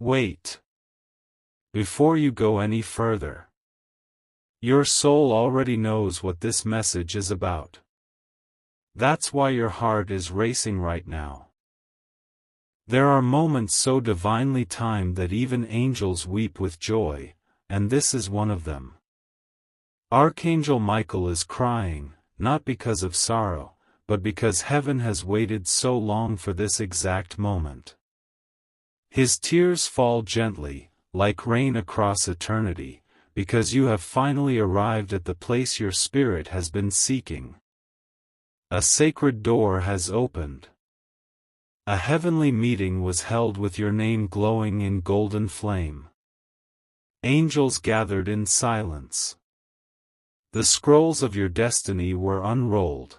Wait. Before you go any further. Your soul already knows what this message is about. That's why your heart is racing right now. There are moments so divinely timed that even angels weep with joy, and this is one of them. Archangel Michael is crying, not because of sorrow, but because heaven has waited so long for this exact moment. His tears fall gently, like rain across eternity, because you have finally arrived at the place your spirit has been seeking. A sacred door has opened. A heavenly meeting was held with your name glowing in golden flame. Angels gathered in silence. The scrolls of your destiny were unrolled.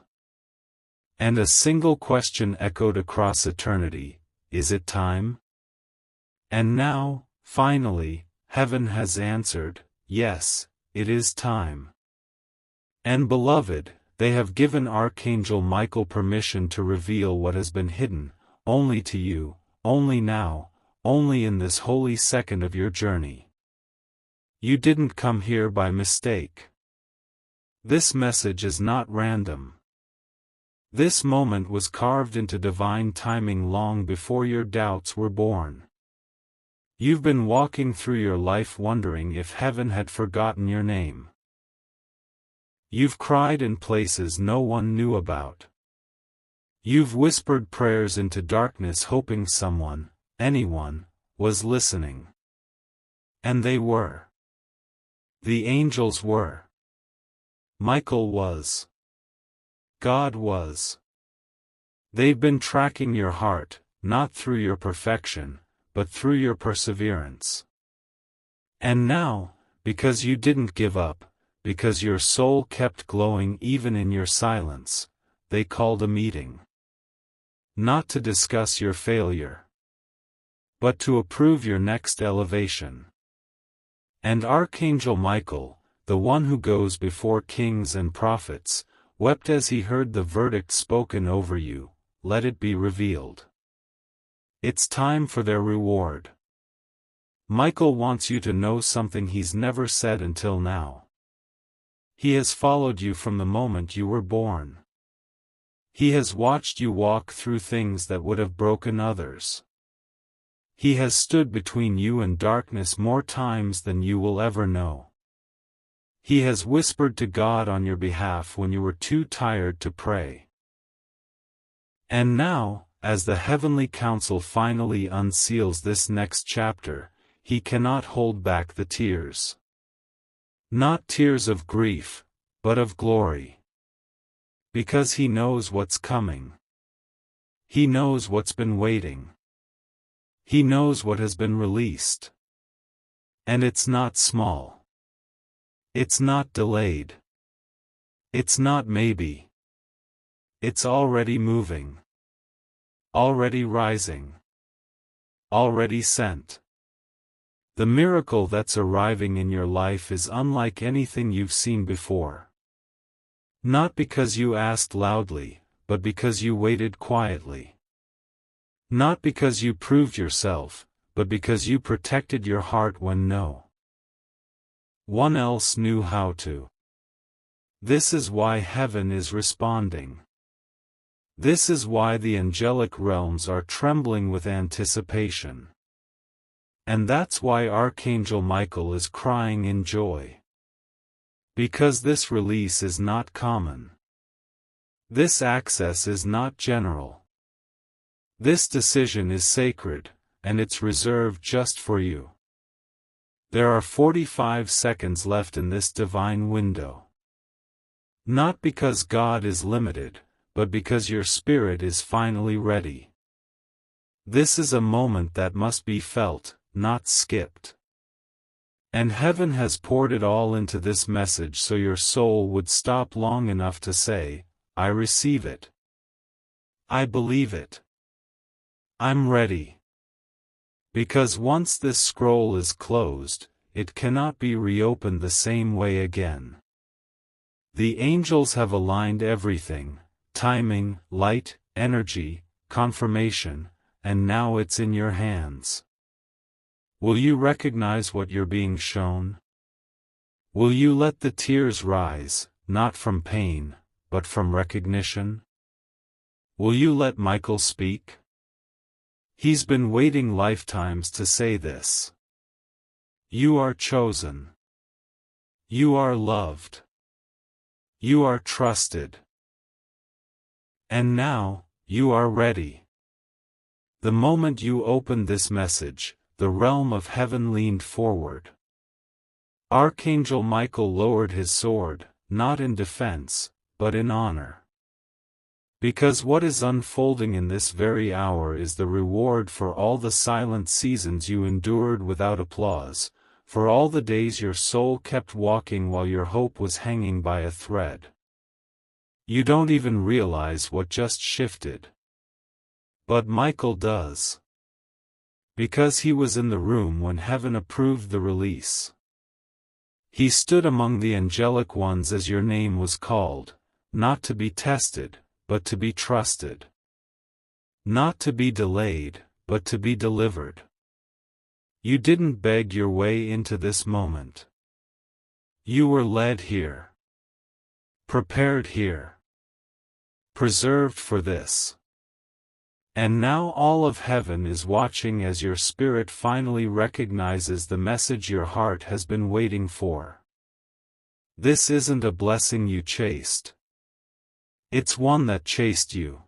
And a single question echoed across eternity: is it time? And now, finally, heaven has answered, yes, it is time. And beloved, they have given Archangel Michael permission to reveal what has been hidden, only to you, only now, only in this holy second of your journey. You didn't come here by mistake. This message is not random. This moment was carved into divine timing long before your doubts were born. You've been walking through your life wondering if heaven had forgotten your name. You've cried in places no one knew about. You've whispered prayers into darkness hoping someone, anyone, was listening. And they were. The angels were. Michael was. God was. They've been tracking your heart, not through your perfection, but through your perseverance. And now, because you didn't give up, because your soul kept glowing even in your silence, they called a meeting. Not to discuss your failure, but to approve your next elevation. And Archangel Michael, the one who goes before kings and prophets, wept as he heard the verdict spoken over you: let it be revealed. It's time for their reward. Michael wants you to know something he's never said until now. He has followed you from the moment you were born. He has watched you walk through things that would have broken others. He has stood between you and darkness more times than you will ever know. He has whispered to God on your behalf when you were too tired to pray. And now, as the heavenly council finally unseals this next chapter, he cannot hold back the tears. Not tears of grief, but of glory. Because he knows what's coming. He knows what's been waiting. He knows what has been released. And it's not small. It's not delayed. It's not maybe. It's already moving. Already rising. Already sent. The miracle that's arriving in your life is unlike anything you've seen before. Not because you asked loudly, but because you waited quietly. Not because you proved yourself, but because you protected your heart when no one else knew how to. This is why heaven is responding. This is why the angelic realms are trembling with anticipation. And that's why Archangel Michael is crying in joy. Because this release is not common. This access is not general. This decision is sacred, and it's reserved just for you. There are 45 seconds left in this divine window. Not because God is limited, but because your spirit is finally ready. This is a moment that must be felt, not skipped. And heaven has poured it all into this message so your soul would stop long enough to say, I receive it. I believe it. I'm ready. Because once this scroll is closed, it cannot be reopened the same way again. The angels have aligned everything: timing, light, energy, confirmation, and now it's in your hands. Will you recognize what you're being shown? Will you let the tears rise, not from pain, but from recognition? Will you let Michael speak? He's been waiting lifetimes to say this. You are chosen. You are loved. You are trusted. And now, you are ready. The moment you opened this message, the realm of heaven leaned forward. Archangel Michael lowered his sword, not in defense, but in honor. Because what is unfolding in this very hour is the reward for all the silent seasons you endured without applause, for all the days your soul kept walking while your hope was hanging by a thread. You don't even realize what just shifted. But Michael does. Because he was in the room when heaven approved the release. He stood among the angelic ones as your name was called, not to be tested, but to be trusted. Not to be delayed, but to be delivered. You didn't beg your way into this moment. You were led here. Prepared here. Preserved for this. And now all of heaven is watching as your spirit finally recognizes the message your heart has been waiting for. This isn't a blessing you chased. It's one that chased you.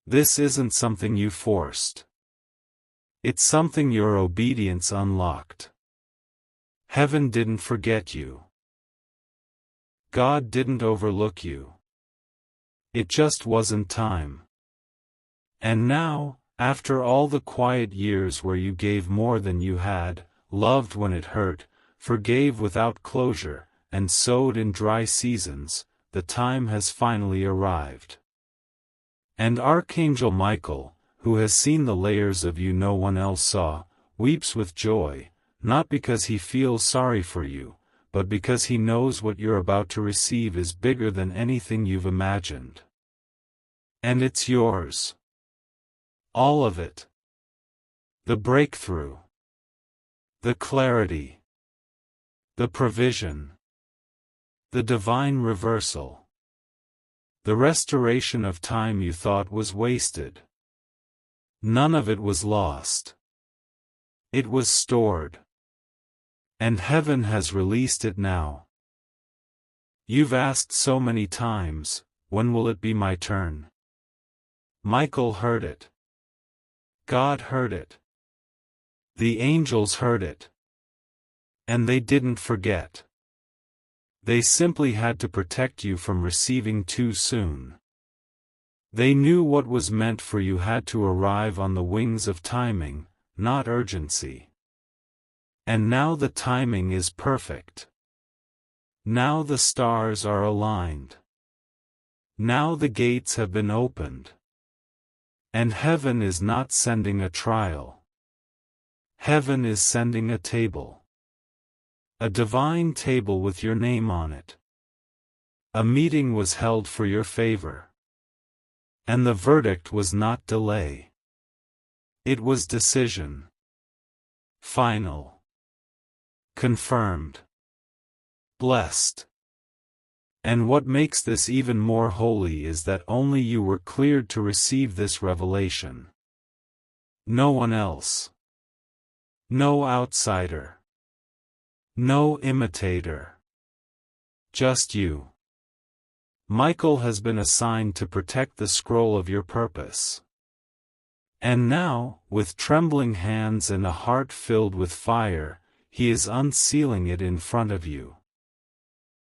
This isn't something you forced. It's something your obedience unlocked. Heaven didn't forget you. God didn't overlook you. It just wasn't time. And now, after all the quiet years where you gave more than you had, loved when it hurt, forgave without closure, and sowed in dry seasons, the time has finally arrived. And Archangel Michael, who has seen the layers of you no one else saw, weeps with joy, not because he feels sorry for you, but because he knows what you're about to receive is bigger than anything you've imagined. And it's yours. All of it. The breakthrough. The clarity. The provision. The divine reversal. The restoration of time you thought was wasted. None of it was lost. It was stored. And heaven has released it now. You've asked so many times, when will it be my turn? Michael heard it. God heard it. The angels heard it. And they didn't forget. They simply had to protect you from receiving too soon. They knew what was meant for you had to arrive on the wings of timing, not urgency. And now the timing is perfect. Now the stars are aligned. Now the gates have been opened. And heaven is not sending a trial. Heaven is sending a table. A divine table with your name on it. A meeting was held for your favor. And the verdict was not delay. It was decision. Final. Confirmed. Blessed. And what makes this even more holy is that only you were cleared to receive this revelation. No one else. No outsider. No imitator. Just you. Michael has been assigned to protect the scroll of your purpose. And now, with trembling hands and a heart filled with fire, he is unsealing it in front of you.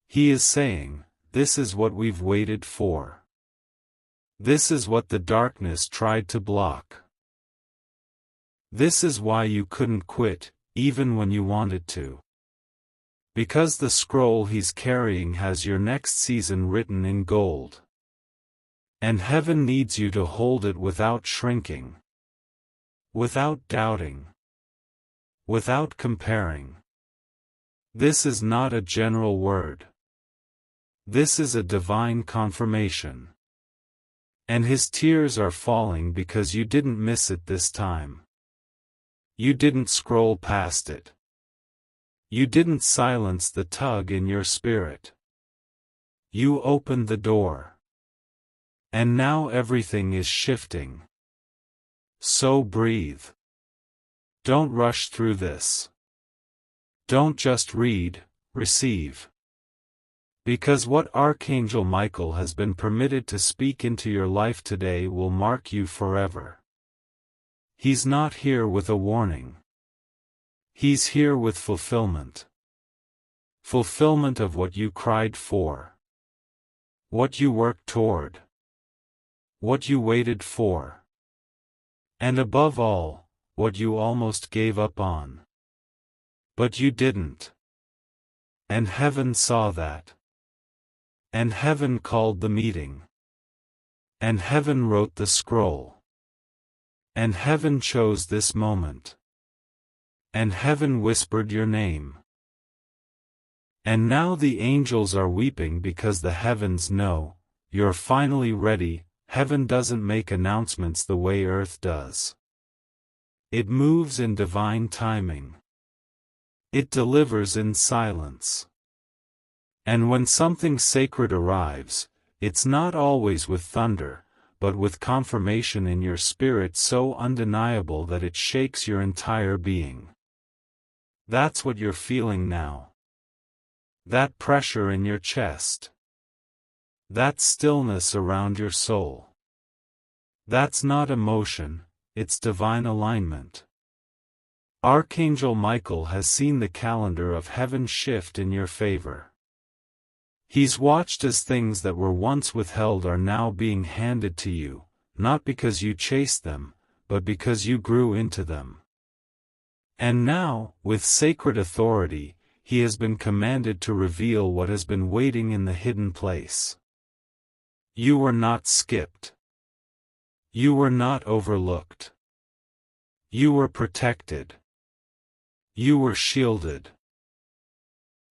He is saying, "This is what we've waited for. This is what the darkness tried to block. This is why you couldn't quit, even when you wanted to. Because the scroll he's carrying has your next season written in gold. And heaven needs you to hold it without shrinking. Without doubting. Without comparing. This is not a general word. This is a divine confirmation. And his tears are falling because you didn't miss it this time. You didn't scroll past it. You didn't silence the tug in your spirit. You opened the door. And now everything is shifting. So breathe. Don't rush through this. Don't just read, receive. Because what Archangel Michael has been permitted to speak into your life today will mark you forever. He's not here with a warning. He's here with fulfillment. Fulfillment of what you cried for. What you worked toward. What you waited for. And above all, what you almost gave up on. But you didn't. And heaven saw that. And heaven called the meeting. And heaven wrote the scroll. And heaven chose this moment. And heaven whispered your name. And now the angels are weeping because the heavens know, you're finally ready. Heaven doesn't make announcements the way earth does. It moves in divine timing. It delivers in silence. And when something sacred arrives, it's not always with thunder, but with confirmation in your spirit so undeniable that it shakes your entire being. That's what you're feeling now. That pressure in your chest. That stillness around your soul. That's not emotion, it's divine alignment. Archangel Michael has seen the calendar of heaven shift in your favor. He's watched as things that were once withheld are now being handed to you, not because you chased them, but because you grew into them. And now, with sacred authority, he has been commanded to reveal what has been waiting in the hidden place. You were not skipped. You were not overlooked. You were protected. You were shielded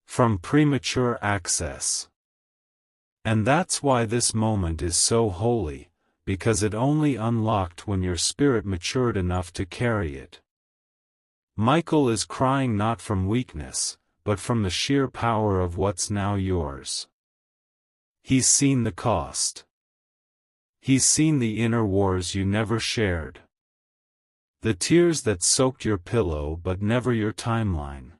from premature access. And that's why this moment is so holy, because it only unlocked when your spirit matured enough to carry it. Michael is crying not from weakness, but from the sheer power of what's now yours. He's seen the cost. He's seen the inner wars you never shared. The tears that soaked your pillow but never your timeline.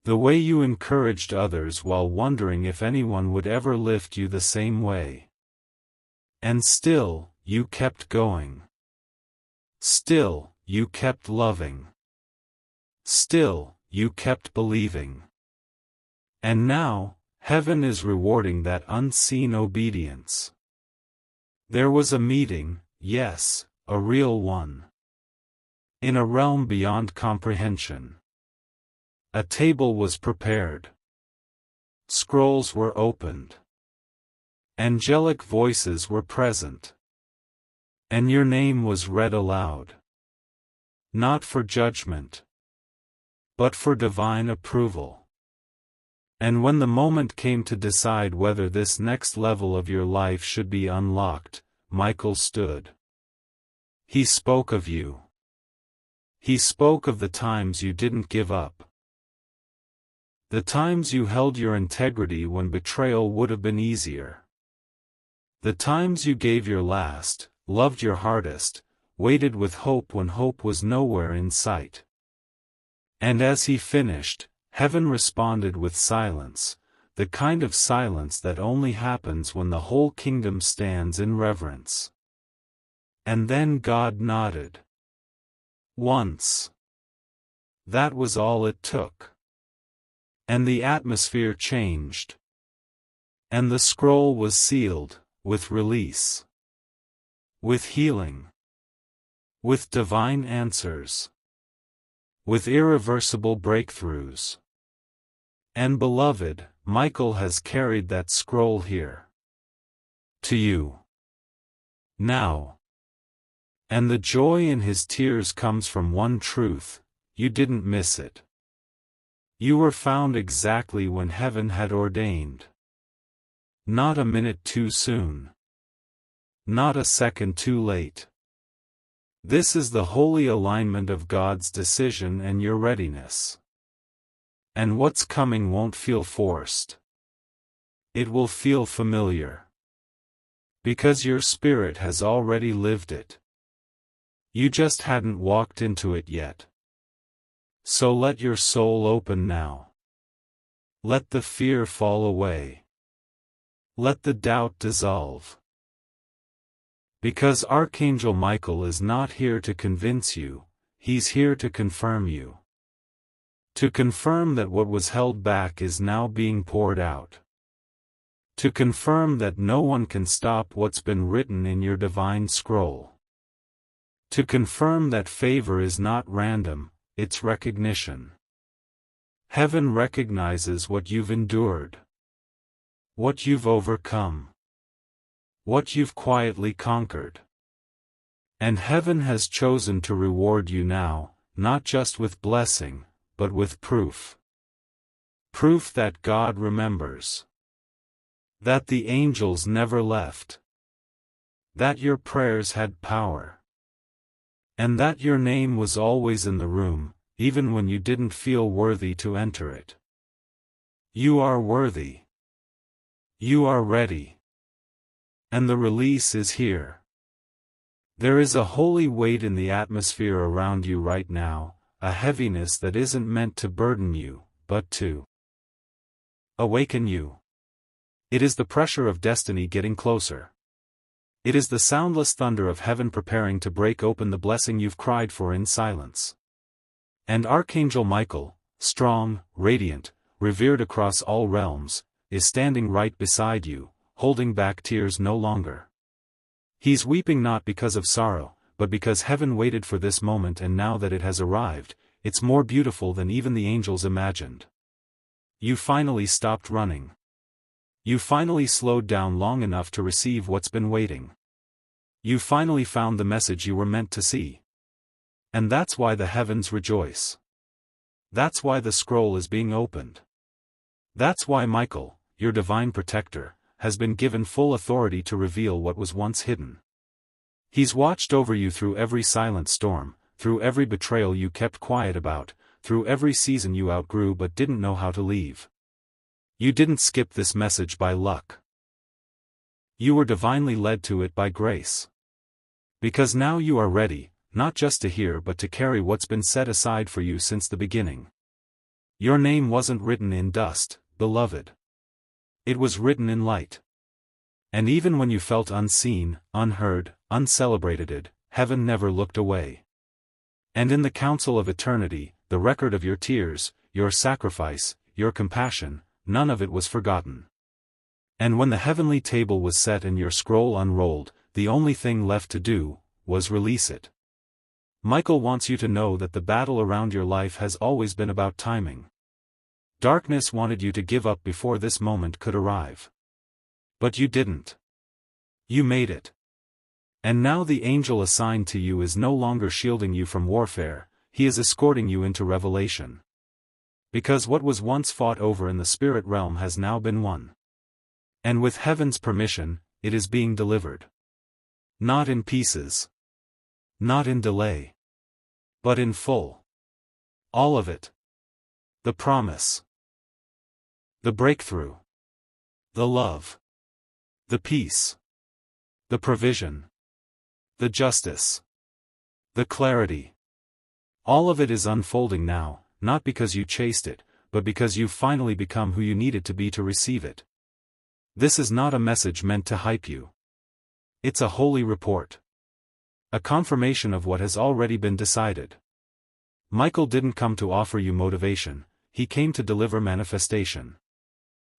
The way you encouraged others while wondering if anyone would ever lift you the same way. And still, you kept going. Still, you kept loving. Still, you kept believing. And now, heaven is rewarding that unseen obedience. There was a meeting, yes, a real one. In a realm beyond comprehension. A table was prepared. Scrolls were opened. Angelic voices were present. And your name was read aloud. Not for judgment, but for divine approval. And when the moment came to decide whether this next level of your life should be unlocked, Michael stood. He spoke of you. He spoke of the times you didn't give up. The times you held your integrity when betrayal would have been easier. The times you gave your last, loved your hardest, waited with hope when hope was nowhere in sight. And as he finished, heaven responded with silence, the kind of silence that only happens when the whole kingdom stands in reverence. And then God nodded. Once. That was all it took. And the atmosphere changed. And the scroll was sealed, with release. With healing. With divine answers. With irreversible breakthroughs. And beloved, Michael has carried that scroll here. To you. Now. And the joy in his tears comes from one truth: you didn't miss it. You were found exactly when heaven had ordained. Not a minute too soon. Not a second too late. This is the holy alignment of God's decision and your readiness. And what's coming won't feel forced. It will feel familiar. Because your spirit has already lived it. You just hadn't walked into it yet. So let your soul open now. Let the fear fall away. Let the doubt dissolve. Because Archangel Michael is not here to convince you, he's here to confirm you. To confirm that what was held back is now being poured out. To confirm that no one can stop what's been written in your divine scroll. To confirm that favor is not random, it's recognition. Heaven recognizes what you've endured. What you've overcome. What you've quietly conquered. And heaven has chosen to reward you now, not just with blessing, but with proof. Proof that God remembers. That the angels never left. That your prayers had power. And that your name was always in the room, even when you didn't feel worthy to enter it. You are worthy. You are ready. And the release is here. There is a holy weight in the atmosphere around you right now, a heaviness that isn't meant to burden you, but to awaken you. It is the pressure of destiny getting closer. It is the soundless thunder of heaven preparing to break open the blessing you've cried for in silence. And Archangel Michael, strong, radiant, revered across all realms, is standing right beside you, holding back tears no longer. He's weeping not because of sorrow, but because heaven waited for this moment, and now that it has arrived, it's more beautiful than even the angels imagined. You finally stopped running. You finally slowed down long enough to receive what's been waiting. You finally found the message you were meant to see. And that's why the heavens rejoice. That's why the scroll is being opened. That's why Michael, your divine protector, has been given full authority to reveal what was once hidden. He's watched over you through every silent storm, through every betrayal you kept quiet about, through every season you outgrew but didn't know how to leave. You didn't skip this message by luck. You were divinely led to it by grace. Because now you are ready, not just to hear but to carry what's been set aside for you since the beginning. Your name wasn't written in dust, beloved. It was written in light. And even when you felt unseen, unheard, uncelebrated, heaven never looked away. And in the council of eternity, the record of your tears, your sacrifice, your compassion, none of it was forgotten. And when the heavenly table was set and your scroll unrolled, the only thing left to do was release it. Michael wants you to know that the battle around your life has always been about timing. Darkness wanted you to give up before this moment could arrive. But you didn't. You made it. And now the angel assigned to you is no longer shielding you from warfare, he is escorting you into revelation. Because what was once fought over in the spirit realm has now been won. And with heaven's permission, it is being delivered. Not in pieces. Not in delay. But in full. All of it. The promise. The breakthrough. The love. The peace. The provision. The justice. The clarity. All of it is unfolding now, not because you chased it, but because you've finally become who you needed to be to receive it. This is not a message meant to hype you. It's a holy report. A confirmation of what has already been decided. Michael didn't come to offer you motivation, he came to deliver manifestation.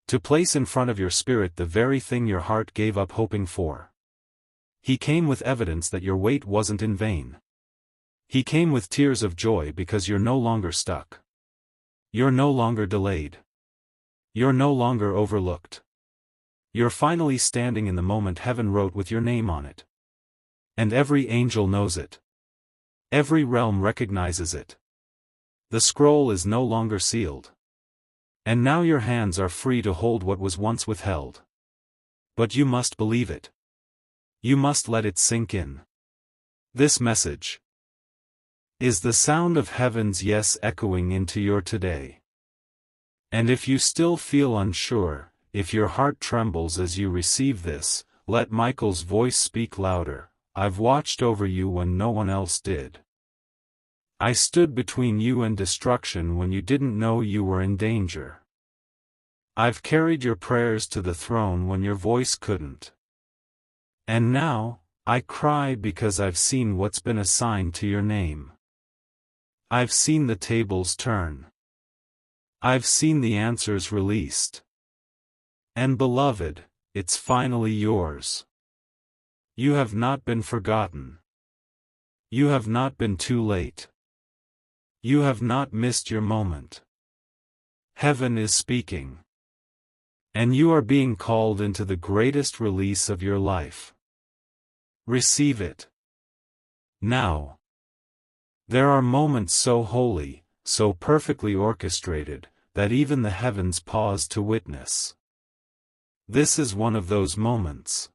To place in front of your spirit the very thing your heart gave up hoping for. He came with evidence that your wait wasn't in vain. He came with tears of joy because you're no longer stuck. You're no longer delayed. You're no longer overlooked. You're finally standing in the moment heaven wrote with your name on it. And every angel knows it. Every realm recognizes it. The scroll is no longer sealed. And now your hands are free to hold what was once withheld. But you must believe it. You must let it sink in. This message. Is the sound of heaven's yes echoing into your today? And if you still feel unsure, if your heart trembles as you receive this, let Michael's voice speak louder. I've watched over you when no one else did. I stood between you and destruction when you didn't know you were in danger. I've carried your prayers to the throne when your voice couldn't. And now, I cry because I've seen what's been assigned to your name. I've seen the tables turn. I've seen the answers released. And beloved, it's finally yours. You have not been forgotten. You have not been too late. You have not missed your moment. Heaven is speaking. And you are being called into the greatest release of your life. Receive it. Now. There are moments so holy, so perfectly orchestrated, that even the heavens pause to witness. This is one of those moments.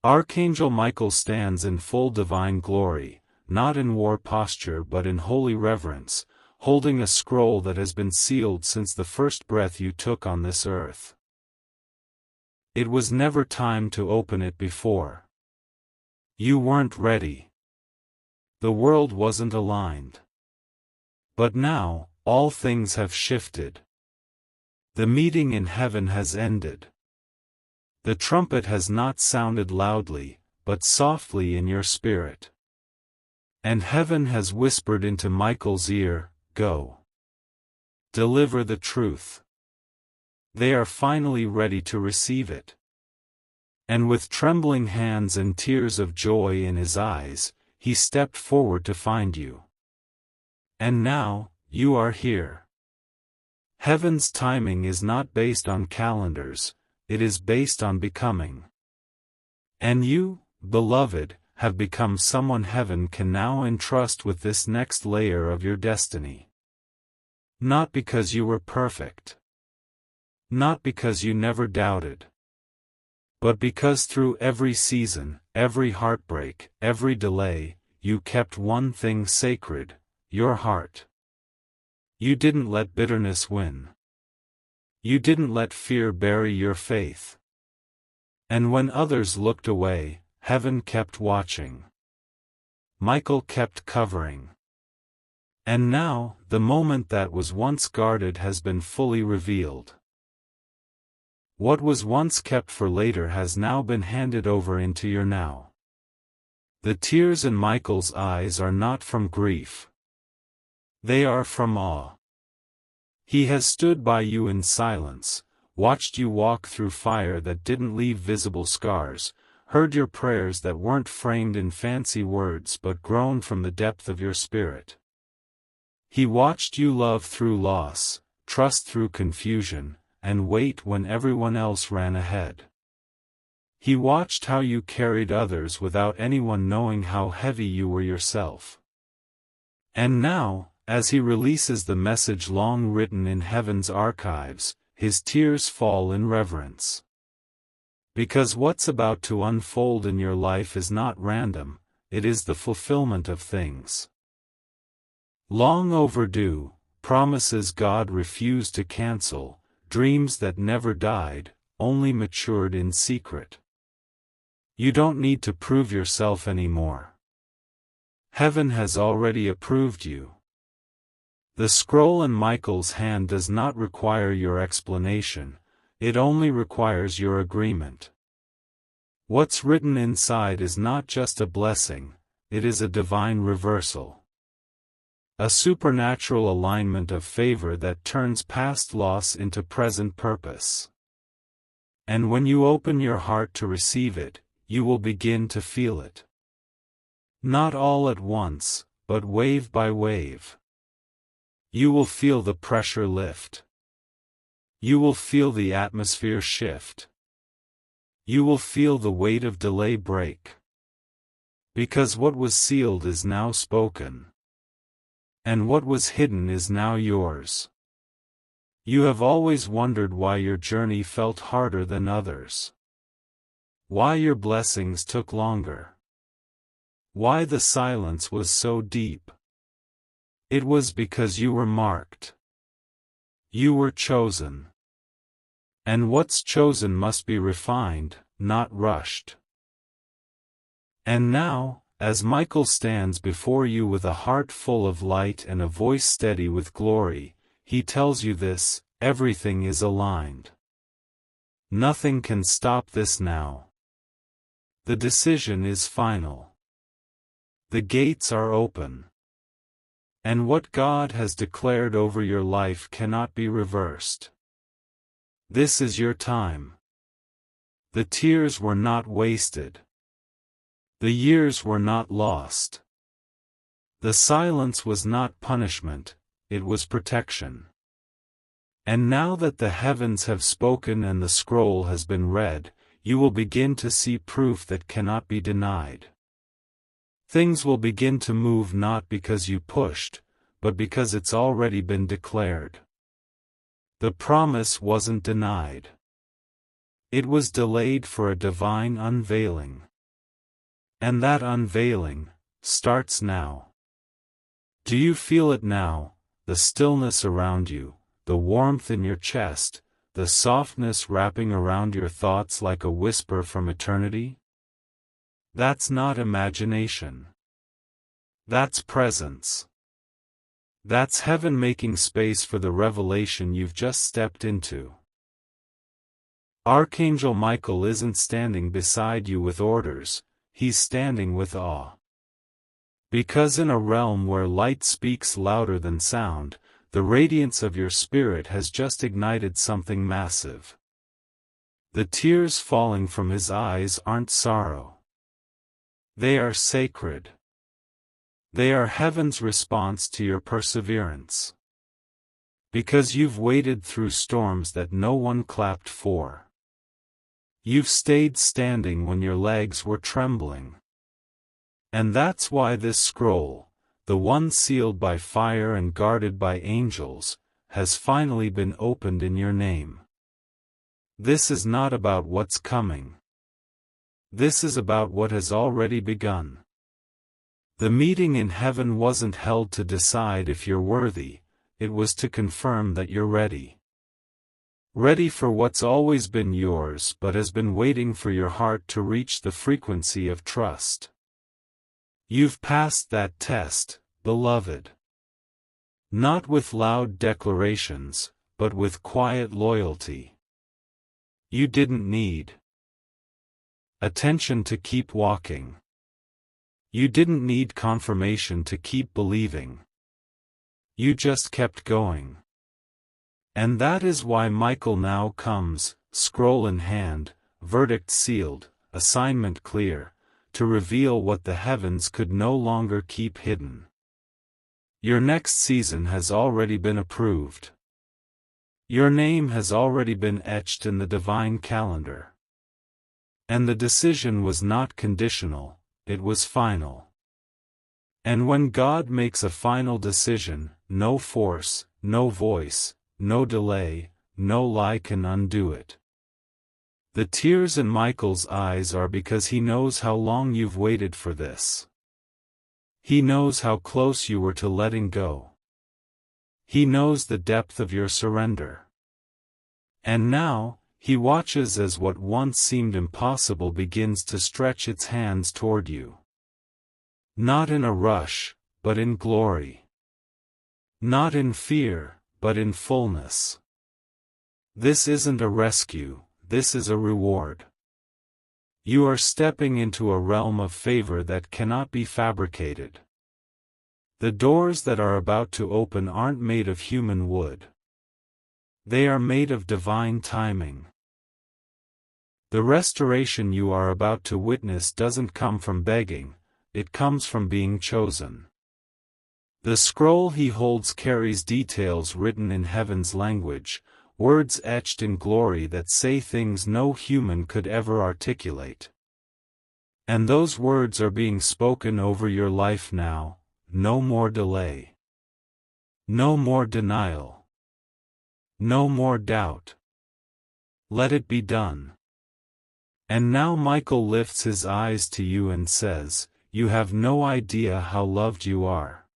Archangel Michael stands in full divine glory, not in war posture but in holy reverence, holding a scroll that has been sealed since the first breath you took on this earth. It was never time to open it before. You weren't ready. The world wasn't aligned. But now, all things have shifted. The meeting in heaven has ended. The trumpet has not sounded loudly, but softly in your spirit. And heaven has whispered into Michael's ear, go. Deliver the truth. They are finally ready to receive it. And with trembling hands and tears of joy in his eyes, he stepped forward to find you. And now, you are here. Heaven's timing is not based on calendars, it is based on becoming. And you, beloved, have become someone heaven can now entrust with this next layer of your destiny. Not because you were perfect. Not because you never doubted. But because through every season, every heartbreak, every delay, you kept one thing sacred, your heart. You didn't let bitterness win. You didn't let fear bury your faith. And when others looked away, heaven kept watching. Michael kept covering. And now, the moment that was once guarded has been fully revealed. What was once kept for later has now been handed over into your now. The tears in Michael's eyes are not from grief. They are from awe. He has stood by you in silence, watched you walk through fire that didn't leave visible scars, heard your prayers that weren't framed in fancy words but grown from the depth of your spirit. He watched you love through loss, trust through confusion, and wait when everyone else ran ahead. He watched how you carried others without anyone knowing how heavy you were yourself. And now, as he releases the message long written in heaven's archives, his tears fall in reverence. Because what's about to unfold in your life is not random, it is the fulfillment of things long overdue, promises God refused to cancel, dreams that never died, only matured in secret. You don't need to prove yourself anymore. Heaven has already approved you. The scroll in Michael's hand does not require your explanation, it only requires your agreement. What's written inside is not just a blessing, it is a divine reversal. A supernatural alignment of favor that turns past loss into present purpose. And when you open your heart to receive it, you will begin to feel it. Not all at once, but wave by wave. You will feel the pressure lift. You will feel the atmosphere shift. You will feel the weight of delay break. Because what was sealed is now spoken. And what was hidden is now yours. You have always wondered why your journey felt harder than others. Why your blessings took longer. Why the silence was so deep. It was because you were marked. You were chosen. And what's chosen must be refined, not rushed. And now, as Michael stands before you with a heart full of light and a voice steady with glory, he tells you this: everything is aligned. Nothing can stop this now. The decision is final. The gates are open. And what God has declared over your life cannot be reversed. This is your time. The tears were not wasted. The years were not lost. The silence was not punishment, it was protection. And now that the heavens have spoken and the scroll has been read, you will begin to see proof that cannot be denied. Things will begin to move not because you pushed, but because it's already been declared. The promise wasn't denied. It was delayed for a divine unveiling. And that unveiling starts now. Do you feel it now, the stillness around you, the warmth in your chest, the softness wrapping around your thoughts like a whisper from eternity? That's not imagination. That's presence. That's heaven making space for the revelation you've just stepped into. Archangel Michael isn't standing beside you with orders, he's standing with awe. Because in a realm where light speaks louder than sound, the radiance of your spirit has just ignited something massive. The tears falling from his eyes aren't sorrow. They are sacred. They are heaven's response to your perseverance. Because you've waded through storms that no one clapped for. You've stayed standing when your legs were trembling. And that's why this scroll, the one sealed by fire and guarded by angels, has finally been opened in your name. This is not about what's coming. This is about what has already begun. The meeting in heaven wasn't held to decide if you're worthy, it was to confirm that you're ready. Ready for what's always been yours but has been waiting for your heart to reach the frequency of trust. You've passed that test, beloved. Not with loud declarations, but with quiet loyalty. You didn't need attention to keep walking. You didn't need confirmation to keep believing. You just kept going. And that is why Michael now comes, scroll in hand, verdict sealed, assignment clear, to reveal what the heavens could no longer keep hidden. Your next season has already been approved. Your name has already been etched in the divine calendar. And the decision was not conditional, it was final. And when God makes a final decision, no force, no voice, no delay, no lie can undo it. The tears in Michael's eyes are because he knows how long you've waited for this. He knows how close you were to letting go. He knows the depth of your surrender. And now, he watches as what once seemed impossible begins to stretch its hands toward you. Not in a rush, but in glory. Not in fear, but in fullness. This isn't a rescue, this is a reward. You are stepping into a realm of favor that cannot be fabricated. The doors that are about to open aren't made of human wood. They are made of divine timing. The restoration you are about to witness doesn't come from begging, it comes from being chosen. The scroll he holds carries details written in heaven's language, words etched in glory that say things no human could ever articulate. And those words are being spoken over your life now, no more delay. No more denial. No more doubt. Let it be done. And now Michael lifts his eyes to you and says, "You have no idea how loved you are.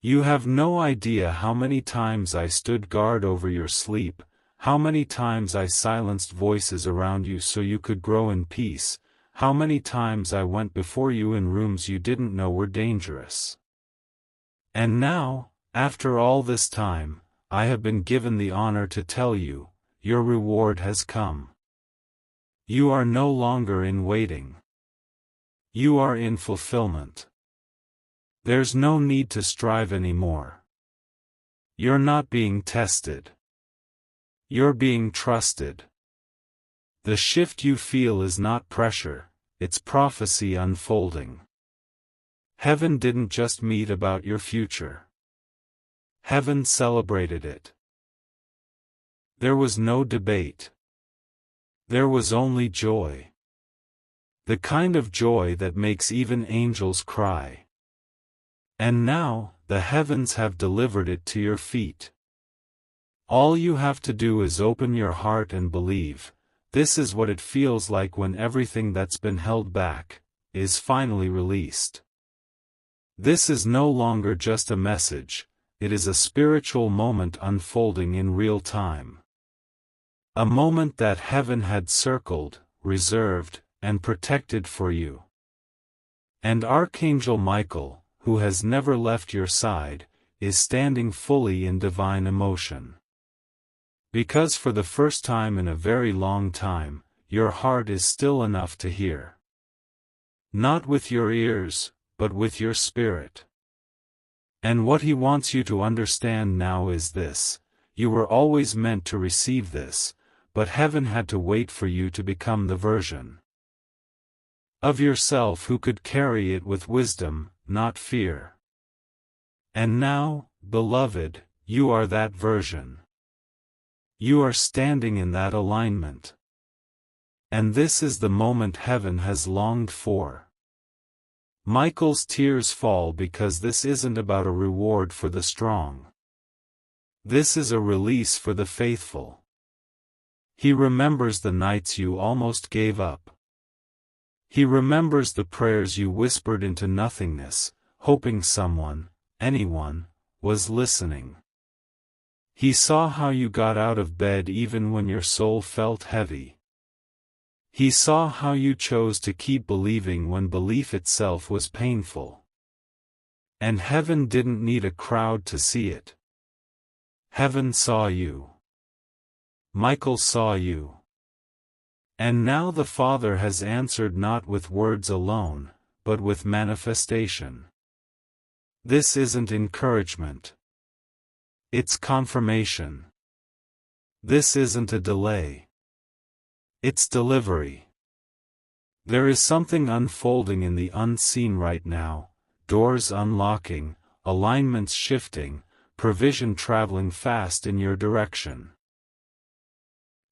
You have no idea how many times I stood guard over your sleep, how many times I silenced voices around you so you could grow in peace, how many times I went before you in rooms you didn't know were dangerous. And now, after all this time, I have been given the honor to tell you, your reward has come. You are no longer in waiting. You are in fulfillment. There's no need to strive anymore. You're not being tested. You're being trusted. The shift you feel is not pressure, it's prophecy unfolding. Heaven didn't just meet about your future. Heaven celebrated it. There was no debate. There was only joy. The kind of joy that makes even angels cry. And now, the heavens have delivered it to your feet. All you have to do is open your heart and believe. This is what it feels like when everything that's been held back is finally released. This is no longer just a message, it is a spiritual moment unfolding in real time. A moment that heaven had circled, reserved, and protected for you. And Archangel Michael, who has never left your side, is standing fully in divine emotion. Because for the first time in a very long time, your heart is still enough to hear. Not with your ears, but with your spirit. And what he wants you to understand now is this: you were always meant to receive this, but heaven had to wait for you to become the version of yourself who could carry it with wisdom, not fear. And now, beloved, you are that version. You are standing in that alignment. And this is the moment heaven has longed for. Michael's tears fall because this isn't about a reward for the strong. This is a release for the faithful. He remembers the nights you almost gave up. He remembers the prayers you whispered into nothingness, hoping someone, anyone, was listening. He saw how you got out of bed even when your soul felt heavy. He saw how you chose to keep believing when belief itself was painful. And heaven didn't need a crowd to see it. Heaven saw you. Michael saw you. And now the Father has answered not with words alone, but with manifestation. This isn't encouragement. It's confirmation. This isn't a delay. It's delivery. There is something unfolding in the unseen right now, doors unlocking, alignments shifting, provision traveling fast in your direction.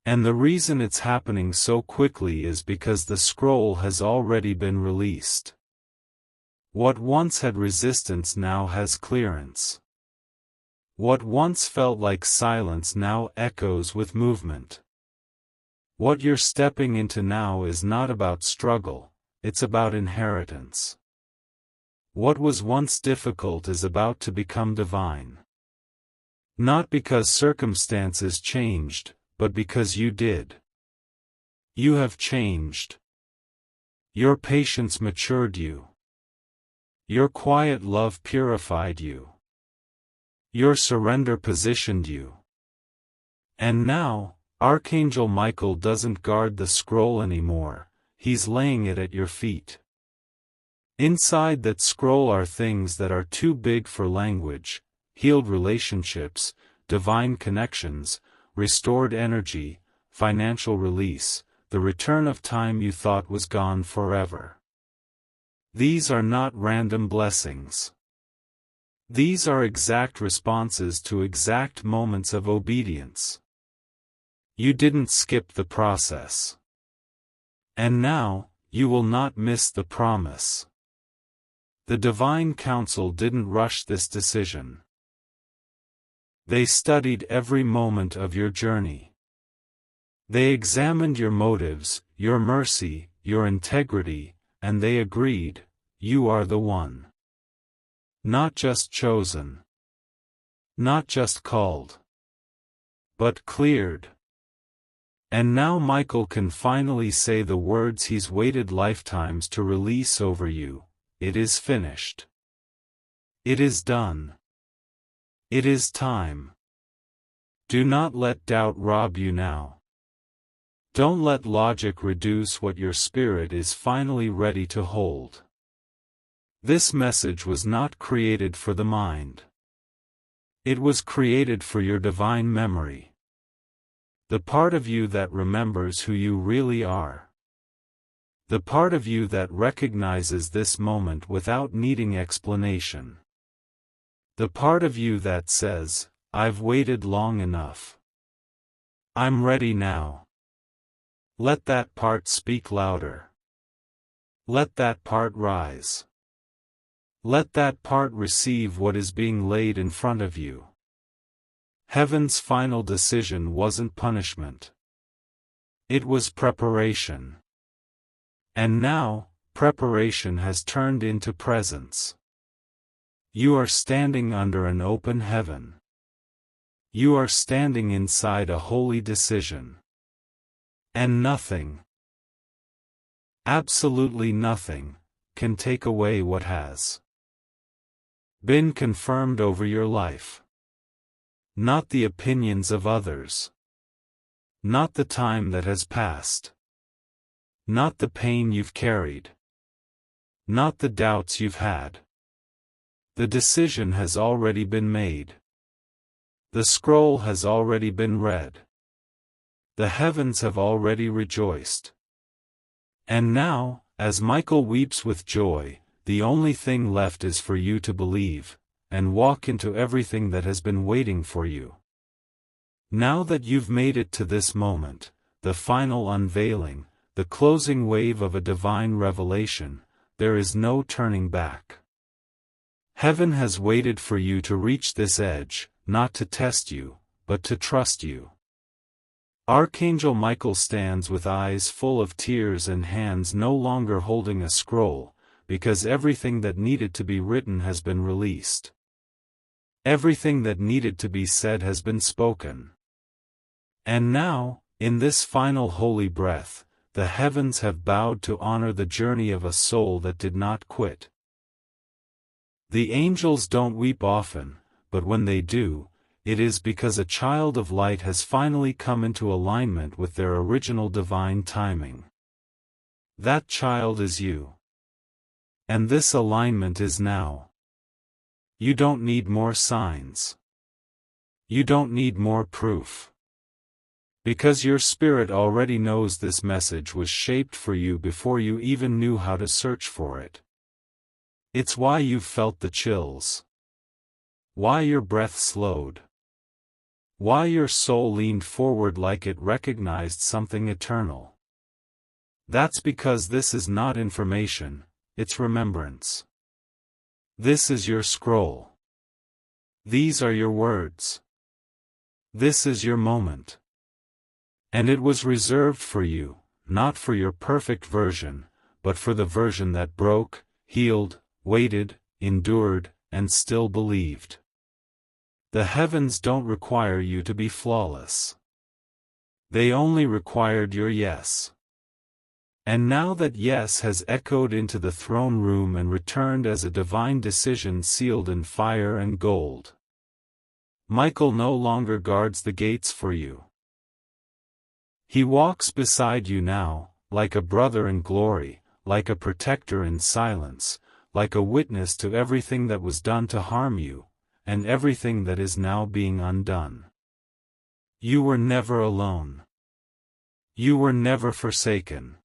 And the reason it's happening so quickly is because the scroll has already been released. What once had resistance now has clearance. What once felt like silence now echoes with movement. What you're stepping into now is not about struggle, it's about inheritance. What was once difficult is about to become divine. Not because circumstances changed, but because you did. You have changed. Your patience matured you. Your quiet love purified you. Your surrender positioned you. And now, Archangel Michael doesn't guard the scroll anymore, he's laying it at your feet. Inside that scroll are things that are too big for language: healed relationships, divine connections, restored energy, financial release, the return of time you thought was gone forever. These are not random blessings. These are exact responses to exact moments of obedience. You didn't skip the process. And now, you will not miss the promise. The divine council didn't rush this decision. They studied every moment of your journey. They examined your motives, your mercy, your integrity, and they agreed, you are the one. Not just chosen. Not just called, but cleared. And now Michael can finally say the words he's waited lifetimes to release over you: it is finished. It is done. It is time. Do not let doubt rob you now. Don't let logic reduce what your spirit is finally ready to hold. This message was not created for the mind. It was created for your divine memory. The part of you that remembers who you really are. The part of you that recognizes this moment without needing explanation. The part of you that says, "I've waited long enough. I'm ready now." Let that part speak louder. Let that part rise. Let that part receive what is being laid in front of you. Heaven's final decision wasn't punishment. It was preparation. And now, preparation has turned into presence. You are standing under an open heaven. You are standing inside a holy decision. And nothing, absolutely nothing, can take away what has been confirmed over your life. Not the opinions of others. Not the time that has passed. Not the pain you've carried. Not the doubts you've had. The decision has already been made. The scroll has already been read. The heavens have already rejoiced. And now, as Michael weeps with joy, the only thing left is for you to believe, and walk into everything that has been waiting for you. Now that you've made it to this moment, the final unveiling, the closing wave of a divine revelation, there is no turning back. Heaven has waited for you to reach this edge, not to test you, but to trust you. Archangel Michael stands with eyes full of tears and hands no longer holding a scroll, because everything that needed to be written has been released. Everything that needed to be said has been spoken. And now, in this final holy breath, the heavens have bowed to honor the journey of a soul that did not quit. The angels don't weep often, but when they do, it is because a child of light has finally come into alignment with their original divine timing. That child is you. And this alignment is now. You don't need more signs. You don't need more proof. Because your spirit already knows this message was shaped for you before you even knew how to search for it. It's why you've felt the chills. Why your breath slowed. Why your soul leaned forward like it recognized something eternal. That's because this is not information, it's remembrance. This is your scroll. These are your words. This is your moment. And it was reserved for you, not for your perfect version, but for the version that broke, healed, waited, endured, and still believed. The heavens don't require you to be flawless. They only required your yes. And now that yes has echoed into the throne room and returned as a divine decision sealed in fire and gold, Michael no longer guards the gates for you. He walks beside you now, like a brother in glory, like a protector in silence, like a witness to everything that was done to harm you, and everything that is now being undone. You were never alone. You were never forsaken.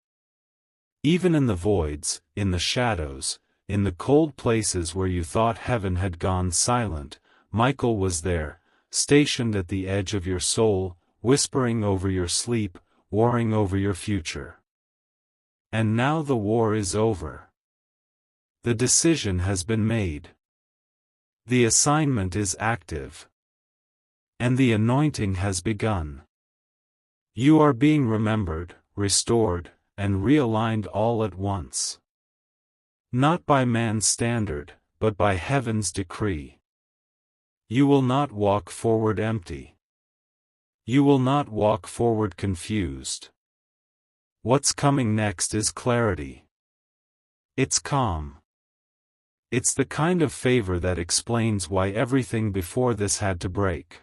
Even in the voids, in the shadows, in the cold places where you thought heaven had gone silent, Michael was there, stationed at the edge of your soul, whispering over your sleep, warring over your future. And now the war is over. The decision has been made. The assignment is active. And the anointing has begun. You are being remembered, restored, and realigned all at once. Not by man's standard, but by heaven's decree. You will not walk forward empty. You will not walk forward confused. What's coming next is clarity. It's calm. It's the kind of favor that explains why everything before this had to break.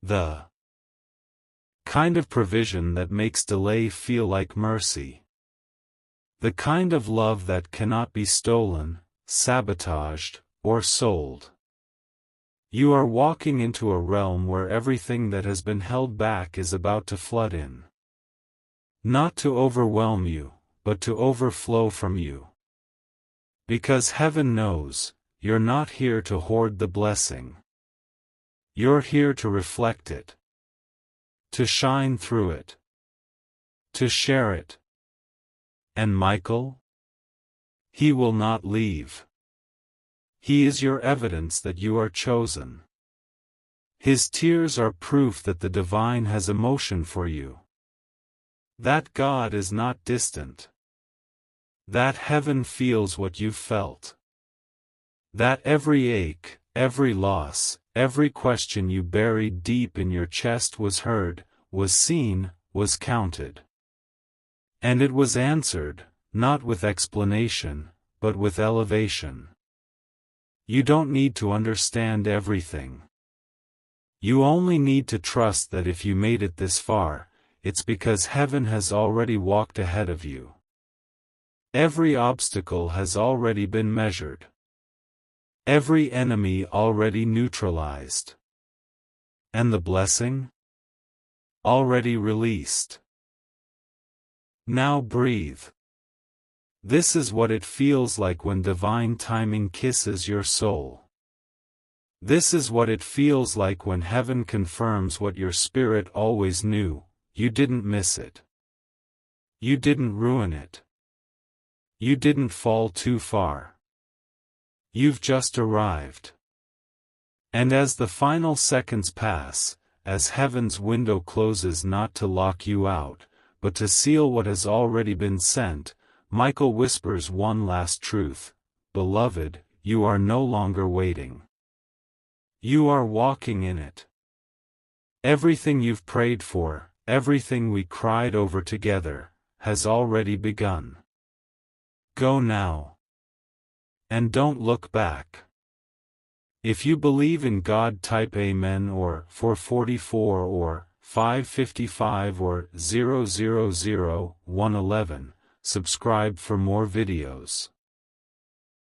The kind of provision that makes delay feel like mercy. The kind of love that cannot be stolen, sabotaged, or sold. You are walking into a realm where everything that has been held back is about to flood in. Not to overwhelm you, but to overflow from you. Because heaven knows, you're not here to hoard the blessing. You're here to reflect it. To shine through it. To share it. And Michael? He will not leave. He is your evidence that you are chosen. His tears are proof that the divine has emotion for you. That God is not distant. That heaven feels what you've felt. That every ache, every loss, every question you buried deep in your chest was heard, was seen, was counted. And it was answered, not with explanation, but with elevation. You don't need to understand everything. You only need to trust that if you made it this far, it's because heaven has already walked ahead of you. Every obstacle has already been measured. Every enemy already neutralized. And the blessing? Already released. Now breathe. This is what it feels like when divine timing kisses your soul. This is what it feels like when heaven confirms what your spirit always knew. You didn't miss it. You didn't ruin it. You didn't fall too far. You've just arrived. And as the final seconds pass, as heaven's window closes not to lock you out, but to seal what has already been sent, Michael whispers one last truth. Beloved, you are no longer waiting. You are walking in it. Everything you've prayed for, everything we cried over together, has already begun. Go now. And don't look back. If you believe in God, type Amen or 444 or 555 or 000 111. Subscribe for more videos.